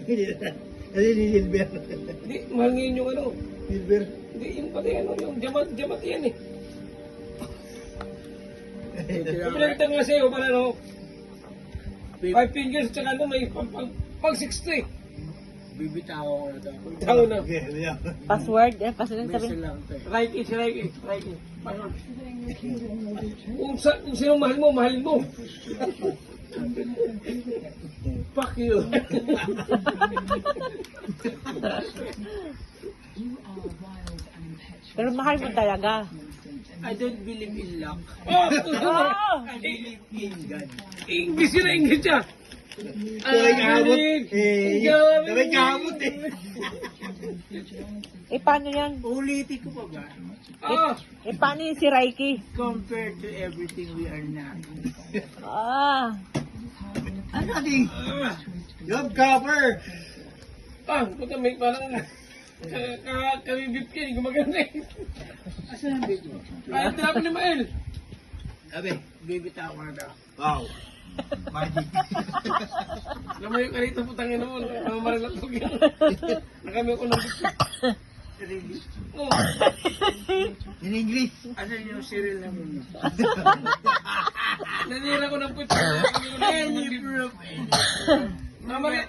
Kasi ni Silver. Hindi, mahal ngayon yung ano. Silver. Hindi, yung pati ano, yung diamant yan eh. Pinalitan nga sa'yo, para ano, 5 fingers, tsaka ano, may pang 60. Bibitaw ko na ito. Tao na. Okay, yeah. Password, password Beso sabi. lang ito eh. Reiki, si Reiki. Password. Kung sino mahal mo, mahalin mo. Fuck you. Pero mahal mo talaga. I don't believe in luck. Oh! I believe in God. English yun, English siya. Sabay kahamot. Sabay kahamot eh. Eh, paano yan? Ulitin ko pa ba? Ah! Eh, paano yung si Reiki? Compared to everything we are now. Ah, Ano ating? Yung cover. Ah! Puta, may parang kabibip yan, gumaganda eh. Asan ang video? Ay, tinapon ni Mael. Sabi. Bibitaw ko na ito. Wow. Magic. Lamayo ka rito, putangin mo. Namamarilatog yan. Nakami ako ng bit. Really? Oh. In English. Asan yung cereal na mo? Nanira ko ng puwit. Any proof, any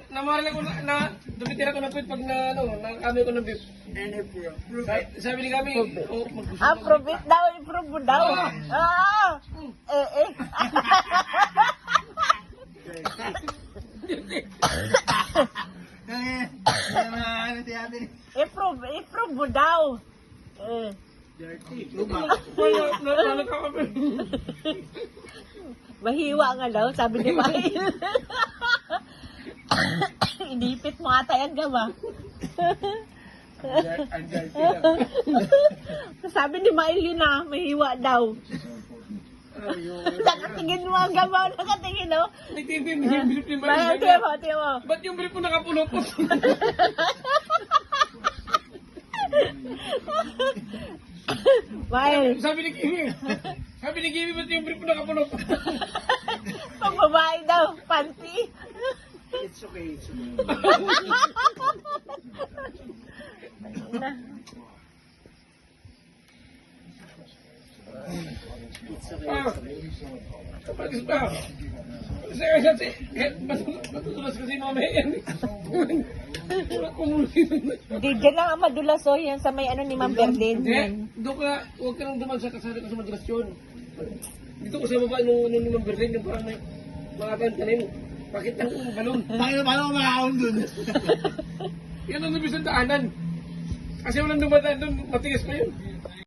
Namaril ako na dumitira ko ng puwit pag na, ano, nakami ko ng beef. any proof. Proof Sabi ni kami, oh, approve it daw, improve mo daw. Ah, eh. Ano si ate? Improve mo daw. Eh. dirty. Wala ka kami. Mahiwa nga daw, sabi ni Mail. Inipit mo ata yan, gama. Ang dirty lang. Sabi ni Mail yun na, mahiwa daw. Nakatingin mo ang gama, nakatingin o. Nagtitindi yung beef ni Mail, Mael. tiyo mo. Ba't yung beef mo nakapulupot? Mail, Sabi ni Kimi, ba't yung beef mo nakapulupot? pag babae daw, panty. It's okay, it's okay. It's okay. Ah, kapagis pa. Kasi, matutulas kasi mamaya yan. Wala kumuli. Di, dyan lang ang madulas o, yan sa may ano ni Ma'am Berdin. Hindi, doon ka, huwag ka nang duman sa kasali ka sa madrasyon. Dito ko sa baba, nung number 9, yung parang may mga tanim. Bakit ang balon? Paano ko makakaon dun? Yan ang nabis ng daanan. Kasi walang dumadaan doon, matigas pa yun.